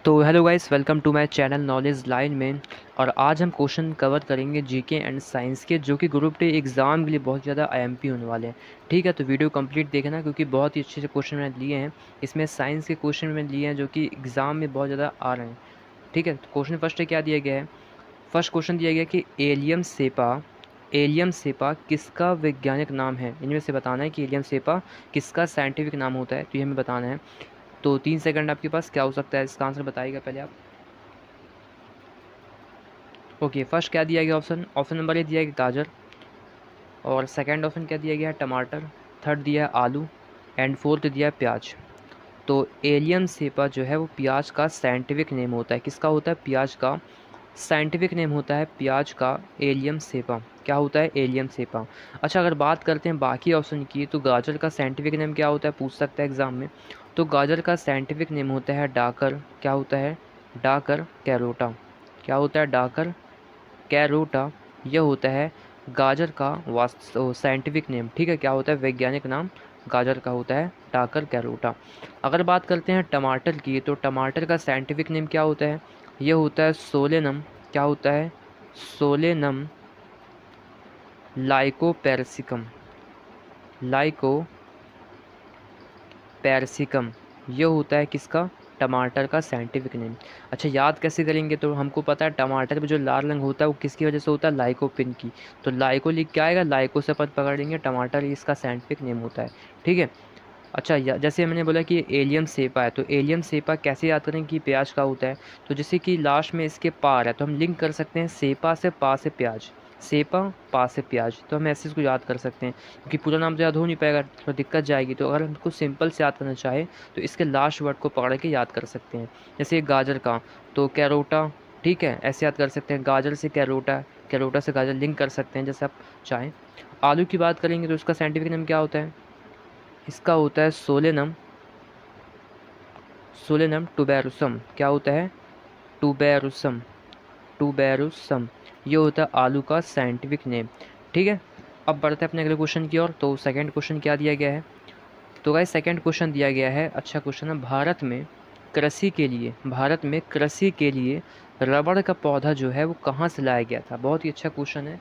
तो hello guys, welcome to my channel knowledge line में। और आज हम क्वेश्चन कवर करेंगे जीके एंड साइंस के, जो कि ग्रुप डी एग्ज़ाम के लिए बहुत ज़्यादा आईएमपी होने वाले हैं। ठीक है, तो वीडियो कंप्लीट देखना क्योंकि बहुत ही अच्छे से क्वेश्चन मैंने लिए हैं। इसमें साइंस के क्वेश्चन मैंने लिए हैं जो कि एग्ज़ाम में बहुत ज़्यादा आ रहे हैं। ठीक है, तो क्वेश्चन फर्स्ट क्या दिया गया है। फर्स्ट क्वेश्चन दिया गया कि एलियम सेपा किसका वैज्ञानिक नाम है। इनमें से बताना है कि एलियम सेपा किसका साइंटिफिक नाम होता है, तो ये हमें बताना है। तो 3 सेकंड आपके पास, क्या हो सकता है इसका आंसर बताइएगा पहले आप। ओके, फर्स्ट क्या दिया गया ऑप्शन, ऑप्शन नंबर ए दिया गया गाजर। और सेकंड ऑप्शन क्या दिया गया है, टमाटर। थर्ड दिया है आलू। एंड फोर्थ दिया है प्याज। तो एलियम सेपा जो है वो प्याज का साइंटिफिक नेम होता है। किसका होता है, प्याज का साइंटिफिक नेम होता है प्याज का एलियम सेपा। क्या होता है, एलियम सेपा। अच्छा, अगर बात करते हैं बाकी ऑप्शन की, तो गाजर का साइंटिफिक नेम क्या होता है, पूछ सकता है एग्जाम में। तो गाजर का साइंटिफिक नेम होता है डाकर। क्या होता है, डाकर कैरोटा। क्या होता है, डाकर कैरोटा। यह होता है गाजर का वास्तव साइंटिफिक नेम। ठीक है, क्या होता है, वैज्ञानिक नाम गाजर का होता है डाकर कैरोटा। अगर बात करते हैं टमाटर की, तो टमाटर का साइंटिफिक नेम क्या होता है, यह होता है सोलेनम। क्या होता है, सोलेनम लाइकोपेर्सिकम। लाइकोपेर्सिकम, यह होता है किसका, टमाटर का साइंटिफिक नेम। अच्छा, याद कैसे करेंगे, तो हमको पता है टमाटर में जो लाल रंग होता है वो किसकी वजह से होता है, लाइकोपिन की। तो लाइको लिख के आएगा, लाइको से अपन पकड़ लेंगे, टमाटर इसका साइंटिफिक नेम होता है। ठीक है। अच्छा, जैसे मैंने बोला कि एलियम सेपा है, तो एलियम सेपा कैसे याद करें कि प्याज का होता है। तो जैसे कि लास्ट में इसके पार है, तो हम लिंक कर सकते हैं सेपा से पा से प्याज। सेपा पा से प्याज, तो हम ऐसे इसको याद कर सकते हैं क्योंकि पूरा नाम तो याद हो नहीं पाएगा, थोड़ा दिक्कत जाएगी। तो अगर हमको सिंपल से याद करना चाहे तो इसके लास्ट वर्ड को पकड़ के याद कर सकते हैं। जैसे गाजर का, तो कैरोटा। ठीक है, ऐसे याद कर सकते हैं, गाजर से कैरोटा, कैरोटा से गाजर लिंक कर सकते हैं जैसे आप चाहें। आलू की बात करेंगे तो उसका साइंटिफिक नेम क्या होता है, इसका होता है सोलेनम, सोलेनम टुबेरुसम। क्या होता है, टुबेरुसम, टुबेरुसम। ये होता है आलू का साइंटिफिक नेम। ठीक है, अब बढ़ते हैं अपने अगले क्वेश्चन की ओर। तो सेकंड क्वेश्चन क्या दिया गया है, तो गाइस सेकंड क्वेश्चन दिया गया है, अच्छा क्वेश्चन है। भारत में कृषि के लिए रबड़ का पौधा जो है वो कहाँ से लाया गया था। बहुत ही अच्छा क्वेश्चन है।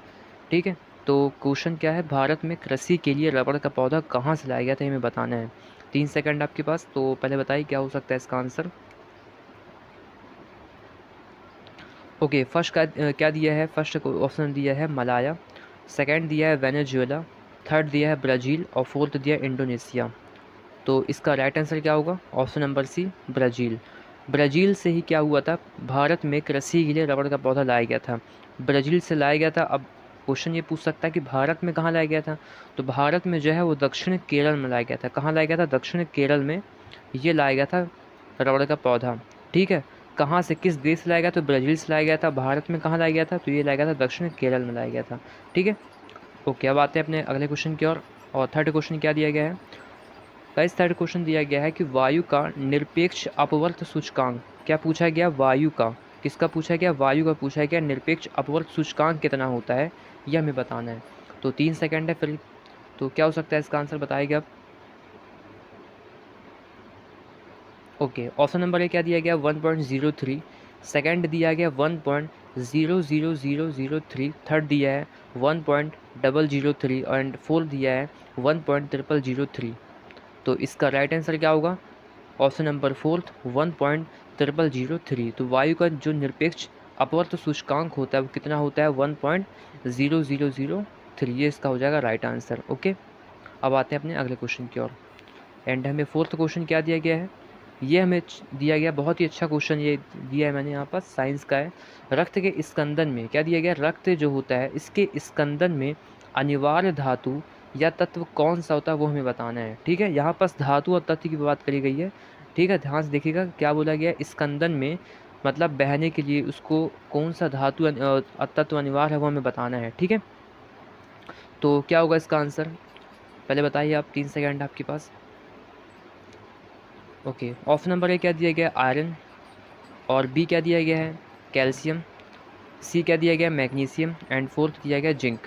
ठीक है, तो क्वेश्चन क्या है, भारत में कृषि के लिए रबड़ का पौधा कहाँ से लाया गया था, ये हमें बताना है। 3 सेकंड आपके पास, तो पहले बताइए क्या हो सकता है इसका आंसर। ओके, फर्स्ट क्या दिया है, फर्स्ट ऑप्शन दिया है मलाया। सेकंड दिया है वेनेजुएला। थर्ड दिया है ब्राज़ील और फोर्थ दिया है इंडोनेशिया। तो इसका राइट आंसर क्या होगा, option number C, Brazil. Brazil से ही क्या हुआ था, भारत में कृषि के लिए रबड़ का पौधा लाया गया था, ब्राज़ील से लाया गया था। अब क्वेश्चन ये पूछ सकता है कि भारत में कहाँ लाया गया था। तो भारत में जो है वो दक्षिण केरल में लाया गया था। कहाँ लाया गया था, दक्षिण केरल में ये लाया गया था रबड़ का पौधा। ठीक है, कहाँ से, किस देश से लाया गया, तो ब्राज़ील से लाया गया था। भारत में कहाँ लाया गया था, तो ये लाया गया था दक्षिण केरल में लाया गया था। ठीक है। ओके, अब आते हैं अपने अगले क्वेश्चन की ओर। और थर्ड क्वेश्चन क्या दिया गया है, गाइस थर्ड क्वेश्चन दिया गया है कि वायु का निरपेक्ष अपवर्त सूचकांक। क्या पूछा गया, वायु का, किसका पूछा गया, वायु का पूछा गया, निरपेक्ष अपवर्त सूचकांक कितना होता है, यह हमें बताना है। तो 3 सेकंड है फिर, तो क्या हो सकता है इसका आंसर बताइएगा आप। ओके, ऑप्शन नंबर ए क्या दिया गया, 1.03। सेकंड दिया गया 1.00003। थर्ड दिया है 1.003 एंड फोर्थ दिया है 1.0003। तो इसका राइट आंसर क्या होगा, ऑप्शन नंबर फोर्थ, 1.003। तो वायु का जो निरपेक्ष अपवर्त सूचकांक होता है वो कितना होता है, 1.0003। ये इसका हो जाएगा राइट आंसर। ओके, अब आते हैं अपने अगले क्वेश्चन की ओर। एंड हमें फोर्थ क्वेश्चन क्या दिया गया है, ये हमें दिया गया, बहुत ही अच्छा क्वेश्चन ये दिया है मैंने यहाँ पर, साइंस का है। रक्त के स्कंदन में क्या दिया गया, रक्त जो होता है इसके स्कंदन में अनिवार्य धातु या तत्व कौन सा होता है वो हमें बताना है। ठीक है, यहाँ पर धातु और तत्व की बात करी गई है। ठीक है, ध्यान से देखिएगा क्या बोला गया है, स्कंदन में मतलब बहने के लिए उसको कौन सा धातु तत्व अनिवार्य है वो हमें बताना है। ठीक है, तो क्या होगा इसका आंसर, पहले बताइए आप, 3 सेकंड आपके पास। ओके, ऑप्शन नंबर ए क्या दिया गया, आयरन। और बी क्या दिया गया है, कैल्शियम। सी क्या दिया गया, मैग्नीशियम। एंड फोर्थ दिया गया जिंक।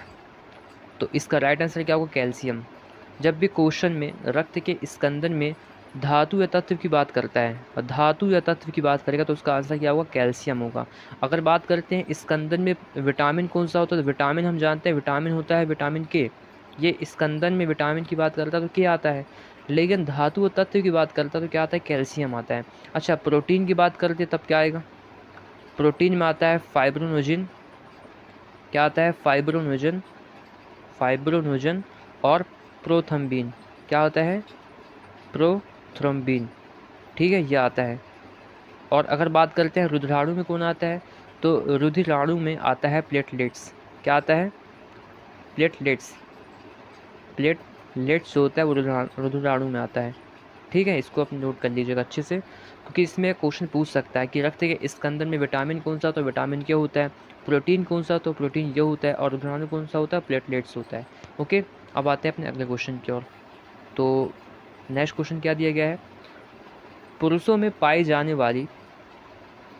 तो इसका राइट आंसर क्या होगा, कैल्शियम। जब भी क्वेश्चन में रक्त के स्कंदन में धातु या तत्व की बात करता है, और धातु या तत्व की बात करेगा तो उसका आंसर क्या होगा, कैल्शियम होगा। अगर बात करते हैं स्कंदन में विटामिन कौन सा होता है, तो विटामिन हम जानते हैं विटामिन होता है विटामिन के। ये स्कंदन में विटामिन की बात करता है तो के आता है, लेकिन धातु और तत्व की बात करता है तो क्या आता है, कैल्शियम आता है। अच्छा, प्रोटीन की बात करते हैं तब क्या आएगा, प्रोटीन में आता है फाइब्रोनोजिन, क्या आता है, फाइब्रोनोजन, फाइब्रोनोजन और प्रोथम्बिन, क्या होता है, प्रोथ्रोम्बिन, ठीक है, ये आता है। और अगर बात करते हैं रुधिराणु में कौन आता है, तो रुधिराणु में आता है प्लेटलेट्स, क्या आता है, प्लेटलेट्स, प्लेटलेट्स जो होता है वो रुधिराणु में आता है, ठीक है। इसको आप नोट कर लीजिएगा अच्छे से, क्योंकि इसमें क्वेश्चन पूछ सकता है कि रक्त के स्कंदन में विटामिन कौन सा, तो विटामिन क्या होता है, प्रोटीन कौन सा, तो प्रोटीन ये होता है, और रुधिराणु कौन सा होता है, प्लेटलेट्स होता है। ओके, अब आते हैं अपने अगले क्वेश्चन की ओर। तो नेक्स्ट क्वेश्चन क्या दिया गया है, पुरुषों में पाई जाने वाली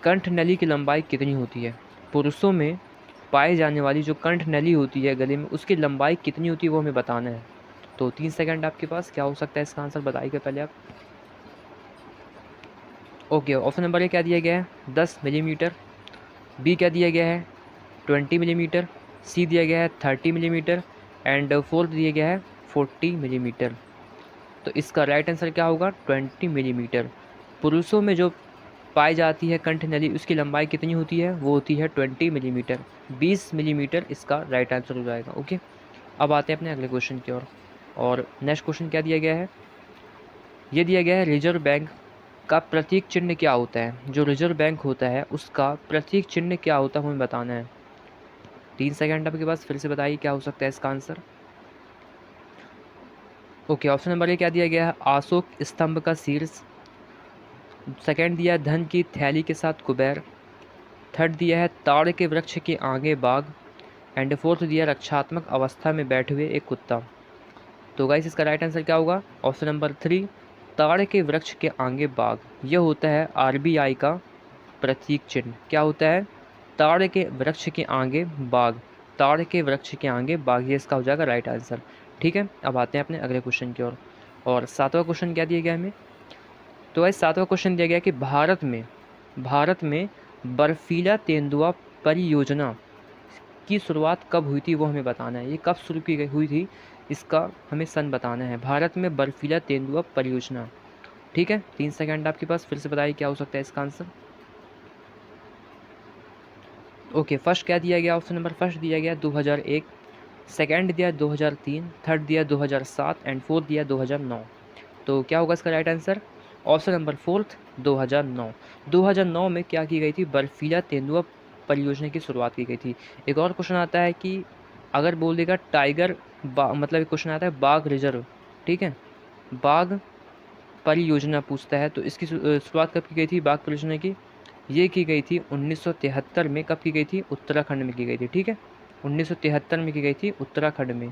कंठनली की लंबाई कितनी होती है, पुरुषों में पाई जाने वाली जो कंठनली होती है गले में, उसकी लंबाई कितनी होती है वो हमें बताना है। तो 3 सेकंड आपके पास, क्या हो सकता है इसका आंसर, बताइएगा पहले आप। ओके, ऑप्शन नंबर ए क्या दिया गया है, 10 मिलीमीटर, बी क्या दिया गया है, 20 मिलीमीटर, सी दिया गया है 30 मिलीमीटर, एंड फोर्थ दिया गया है 40 मिलीमीटर। तो इसका राइट आंसर क्या होगा, 20 मिलीमीटर। पुरुषों में जो पाई जाती है कंठनली, उसकी लंबाई कितनी होती है, वो होती है 20 मिलीमीटर, 20 मिलीमीटर इसका राइट आंसर हो जाएगा। ओके, अब आते हैं अपने अगले क्वेश्चन की ओर। और नेक्स्ट क्वेश्चन क्या दिया गया है, ये दिया गया है रिजर्व बैंक का प्रतीक चिन्ह क्या होता है, जो रिजर्व बैंक होता है उसका प्रतीक चिन्ह क्या होता है हमें बताना है। 3 सेकंड आपके पास, फिर से बताइए क्या हो सकता है इसका answer. Okay, option number A क्या दिया गया है, अशोक स्तंभ का शीर्ष, सेकंड दिया है धन की थैली के साथ कुबेर, थर्ड दिया है ताड़ के वृक्ष के आगे बाघ, एंड फोर्थ दिया रक्षात्मक अवस्था में बैठे हुए एक कुत्ता। तो गाइस इसका राइट आंसर क्या होगा, ऑप्शन नंबर 3, ताड़ के वृक्ष के आगे बाघ। यह होता है आरबीआई का प्रतीक चिन्ह, क्या होता है, ताड़ के वृक्ष के आगे बाघ, ताड़ के वृक्ष के आगे बाघ, ये इसका हो जाएगा राइट आंसर। ठीक है, अब आते हैं अपने अगले क्वेश्चन की ओर। और सातवां क्वेश्चन क्या दिया गया हमें, तो गाइस सातवां क्वेश्चन दिया गया कि भारत में बर्फीला तेंदुआ परियोजना की शुरुआत कब हुई थी वो हमें बताना है। ये कब शुरू की गई हुई थी, इसका हमें सन बताना है। भारत में बर्फीला तेंदुआ परियोजना, ठीक है। 3 सेकंड आपके पास, फिर से बताइए क्या हो सकता है इसका आंसर। ओके, फर्स्ट क्या दिया गया, ऑप्शन नंबर फर्स्ट दिया गया 2001, सेकंड दिया 2003, थर्ड दिया 2007, एंड फोर्थ दिया 2009। तो क्या होगा इसका right answer, option number fourth 2009। 2009 में क्या की गई थी, बर्फीला तेंदुआ परियोजना की शुरुआत की गई थी। एक और क्वेश्चन आता है कि अगर बोल देगा टाइगर मतलब एक क्वेश्चन आता है बाघ रिजर्व, ठीक है, बाघ परियोजना पूछता है, तो इसकी शुरुआत कब की गई थी बाघ परियोजना की, ये की गई थी 1973 में। कब की गई थी, उत्तराखंड में की गई थी, ठीक है, 1973 में की गई थी उत्तराखंड में।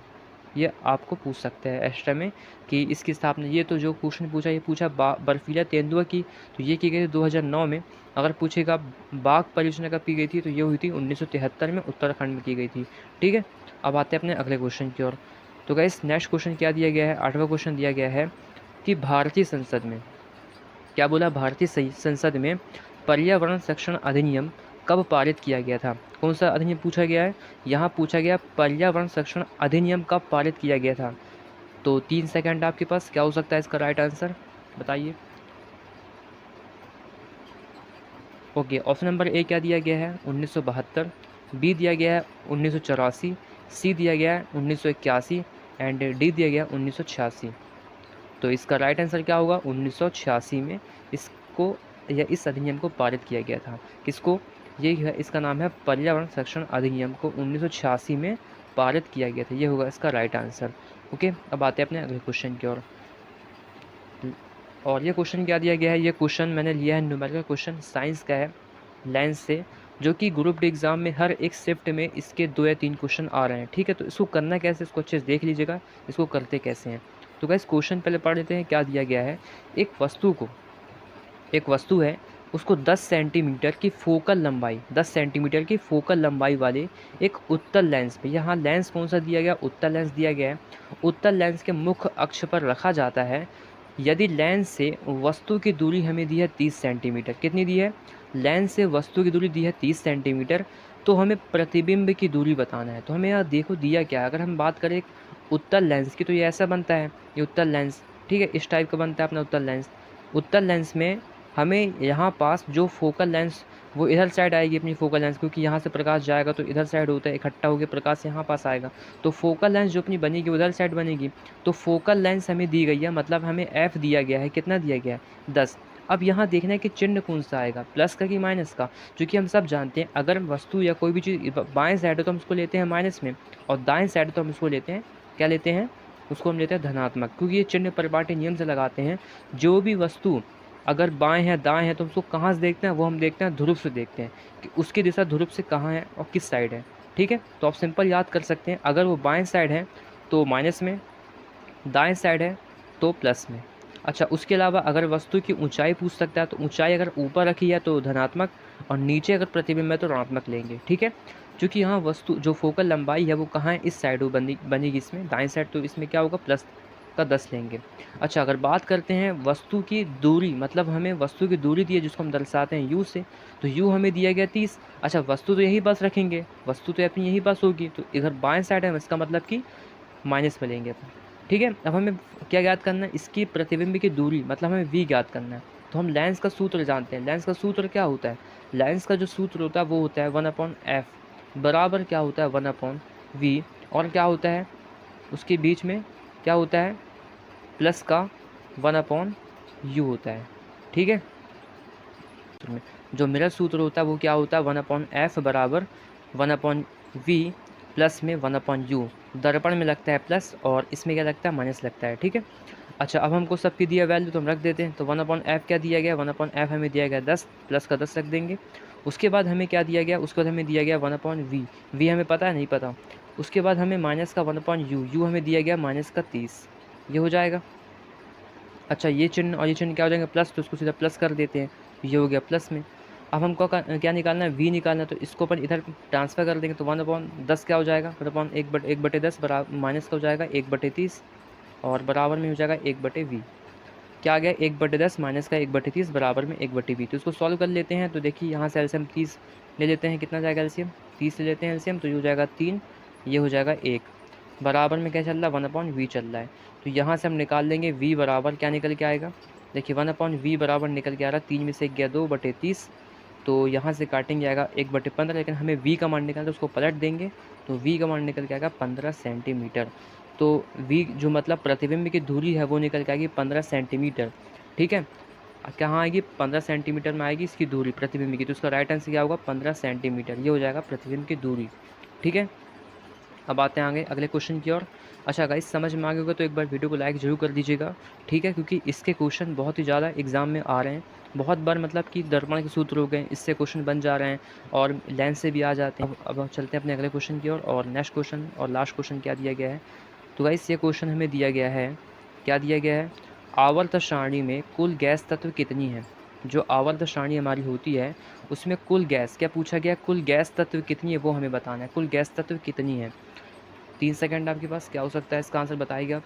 ये आपको पूछ सकते हैं एक्स्ट्रा में कि इसकी स्थापना, ये तो जो क्वेश्चन पूछा ये पूछा बर्फीला तेंदुआ की, तो ये की गई थी 2009 में। अगर पूछेगा बाघ परियोजना कब की गई थी, तो ये हुई थी 1973 में, उत्तराखंड में की गई थी, ठीक है। अब आते हैं अपने अगले क्वेश्चन की ओर। तो गाइस नेक्स्ट क्वेश्चन क्या दिया गया है, 8वां क्वेश्चन दिया गया है कि भारतीय संसद में, क्या बोला, भारतीय संसद में पर्यावरण संरक्षण अधिनियम कब पारित किया गया था। कौन सा अधिनियम पूछा गया है, यहाँ पूछा गया पर्यावरण संरक्षण अधिनियम कब पारित किया गया था। तो 3 सेकंड आपके पास, क्या हो सकता है इसका राइट आंसर, बताइए। ओके, ऑप्शन नंबर ए क्या दिया गया है, 1972, बी दिया गया है 1984, सी दिया गया है 1981, एंड डी दिया गया 1986। तो इसका राइट आंसर क्या होगा, 1986 में इसको या इस अधिनियम को पारित किया गया था। किसको, ये है, इसका नाम है पर्यावरण संरक्षण अधिनियम को 1986 में पारित किया गया था, ये होगा इसका राइट आंसर। ओके, अब आते हैं अपने अगले क्वेश्चन की ओर। और ये क्वेश्चन क्या दिया गया है, ये क्वेश्चन मैंने लिया है न्यूमेरिकल क्वेश्चन, साइंस का है, लेंस से, जो कि ग्रुप डी एग्ज़ाम में हर एक शिफ्ट में इसके 2 या 3 क्वेश्चन आ रहे हैं, ठीक है। तो इसको करना कैसे, इसको अच्छे से देख लीजिएगा, इसको करते कैसे हैं। तो गाइस क्वेश्चन पहले पढ़ लेते हैं। क्या दिया गया है, एक वस्तु है, उसको 10 सेंटीमीटर की फोकल लंबाई, 10 सेंटीमीटर की फोकल लंबाई वाले एक उत्तल लेंस पे, यहाँ लेंस कौन सा दिया गया, उत्तल लेंस दिया गया है, उत्तल लेंस के मुख्य अक्ष पर रखा जाता है, यदि लेंस से वस्तु की दूरी हमें दी है 30 सेंटीमीटर, कितनी दी है? लेंस से वस्तु की दूरी दी है 30 सेंटीमीटर, तो हमें प्रतिबिंब की दूरी बताना है। तो हमें यहाँ देखो दिया क्या है, अगर हम बात करें एक उत्तल लेंस की तो ये ऐसा बनता है, ये उत्तल लेंस, ठीक है, इस टाइप का बनता है अपना उत्तल लेंस। उत्तल लेंस में हमें यहाँ पास जो फोकल लेंस वो इधर साइड आएगी अपनी फोकल लेंस, क्योंकि यहाँ से प्रकाश जाएगा तो इधर साइड होता है, इकट्ठा होकर प्रकाश यहाँ पास आएगा, तो फोकल लेंस जो अपनी बनेगी उधर साइड बनेगी। तो फोकल लेंस हमें दी गई है, मतलब हमें एफ दिया गया है, कितना दिया गया है 10। अब यहाँ देखना है कि चिन्ह कौन सा आएगा, प्लस का कि माइनस का, क्योंकि हम सब जानते हैं अगर वस्तु या कोई भी चीज़ बाएं साइड है तो हम उसको लेते हैं माइनस में, और दाएं साइड तो हम उसको लेते हैं, क्या लेते हैं, उसको हम लेते हैं धनात्मक, क्योंकि ये चिन्ह परिपाटी नियम से लगाते हैं। जो भी वस्तु अगर बाएं है दाएं है तो उसको कहाँ से देखते हैं, वो हम देखते हैं ध्रुव से देखते हैं कि उसकी दिशा ध्रुव से कहाँ है और किस साइड है, ठीक है। तो आप सिंपल याद कर सकते हैं, अगर वो बाएं साइड है तो माइनस में, दाएं साइड है तो प्लस में। अच्छा, उसके अलावा अगर वस्तु की ऊंचाई पूछ सकता है तो ऊंचाई अगर ऊपर रखी है तो धनात्मक, और नीचे अगर प्रतिबिंब है तो ऋणात्मक लेंगे, ठीक है। क्योंकि यहाँ वस्तु जो फोकल लंबाई है वो कहाँ है, इस साइड बनेगी इसमें, दाएं साइड, तो इसमें क्या होगा, प्लस का 10 लेंगे। अच्छा, अगर बात करते हैं वस्तु की दूरी, मतलब हमें वस्तु की दूरी दी है जिसको हम दर्शाते हैं यू से, तो यू हमें दिया गया 30। अच्छा, वस्तु तो यही बस रखेंगे, वस्तु तो अपनी यही बस होगी, तो इधर बाएं साइड है, इसका मतलब कि माइनस में लेंगे अपन, ठीक है। अब हमें क्या ज्ञात करना है, इसकी प्रतिबिंब की दूरी, मतलब हमें v ज्ञात करना है। तो हम लेंस का सूत्र जानते हैं, लेंस का सूत्र क्या होता है, लेंस का जो सूत्र होता है वो होता है 1/f बराबर क्या होता है 1/v, और क्या होता है उसके बीच में क्या होता है, प्लस का 1/u होता है, ठीक है। जो मेरा सूत्र होता है वो क्या होता है 1/f बराबर 1/v प्लस में 1/u, दर्पण में लगता है प्लस और इसमें क्या लगता है माइनस लगता है, ठीक है। अच्छा, अब हमको सबकी दिया वैल्यू तो हम रख देते हैं, तो 1/f क्या दिया गया, 1/f हमें दिया गया 10, प्लस का 10 रख देंगे। उसके बाद हमें क्या दिया गया, उसके बाद हमें दिया गया 1/v, v हमें पता है नहीं पता। उसके बाद हमें माइनस का 1/u, u हमें दिया गया माइनस का 30, ये हो जाएगा। अच्छा, ये चिन्ह और ये चिन्ह क्या हो जाएंगे, प्लस, तो उसको सीधा प्लस कर देते हैं, ये हो गया प्लस में। अब हमको क्या निकालना है, v निकालना है, तो इसको अपन इधर ट्रांसफ़र कर देंगे, तो 1/10 क्या हो जाएगा, 1/1/10 बराबर माइनस का हो जाएगा 1/30, और बराबर में हो जाएगा 1/v। क्या आ गया, 1/10 माइनस का 1/30 बराबर में 1/v। तो इसको सॉल्व कर लेते हैं, तो देखिए यहाँ से एलसीएम 30 ले लेते हैं, कितना जाएगा एलसीएम, 30 ले लेते हैं एलसीएम, तो ये हो जाएगा 3, ये हो जाएगा 1, बराबर में क्या चल रहा है 1/v चल रहा है। तो यहाँ से हम निकाल लेंगे v बराबर क्या निकल के आएगा, देखिए 1/v बराबर निकल के आ रहा है, 3 में से 1 गया 2/30, तो यहाँ से काटेंगे आएगा 1/15, लेकिन हमें v का मान निकालना है तो उसको पलट देंगे, तो v का मान निकल के आएगा 15 सेंटीमीटर। तो v जो मतलब प्रतिबिंब की दूरी है वो निकल के आएगी 15 सेंटीमीटर, ठीक है। कहाँ आएगी, 15 सेंटीमीटर में आएगी इसकी दूरी प्रतिबिंब की, तो उसका राइट आंसर क्या होगा 15 सेंटीमीटर, ये हो जाएगा प्रतिबिंब की दूरी, ठीक है। अब आते हैं आगे अगले क्वेश्चन की ओर। अच्छा गाइस, समझ में आ गया होगा तो एक बार वीडियो को लाइक जरूर कर दीजिएगा, ठीक है, क्योंकि इसके क्वेश्चन बहुत ही ज़्यादा एग्जाम में आ रहे हैं, बहुत बार मतलब कि दर्पण के सूत्र हो गए, इससे क्वेश्चन बन जा रहे हैं और लेंस से भी आ जाते हैं। अब हम चलते हैं अपने अगले क्वेश्चन की ओर, और नेक्स्ट क्वेश्चन और लास्ट क्वेश्चन क्या दिया गया है। तो गाइस ये क्वेश्चन हमें दिया गया है, क्या दिया गया है, आवर्त सारणी में कुल गैस तत्व कितनी है। जो आवर्त सारणी हमारी होती है उसमें कुल गैस, क्या पूछा गया, कुल गैस तत्व कितनी है वो हमें बताना है, कुल गैस तत्व कितनी है। 3 सेकंड आपके पास, क्या हो सकता है इसका आंसर बताइएगा।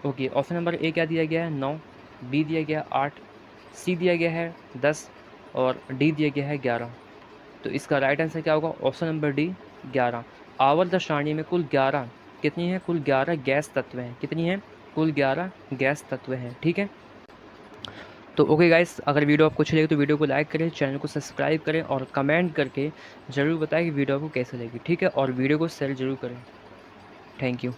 ओके, ऑप्शन नंबर ए क्या दिया गया है 9, बी दिया गया 8, सी दिया गया है 10 और डी दिया गया है 11। तो इसका राइट आंसर क्या होगा, ऑप्शन नंबर डी 11। आवर्त सारणी में कुल 11 कितनी है, कुल 11 गैस तत्व हैं, कितनी है, कुल 11 गैस तत्व हैं, ठीक है। तो ओके गाइस, अगर वीडियो आपको अच्छी लगी तो वीडियो को लाइक करें, चैनल को सब्सक्राइब करें और कमेंट करके ज़रूर बताएं कि वीडियो आपको कैसे लगी, ठीक है, और वीडियो को शेयर ज़रूर करें। Thank you.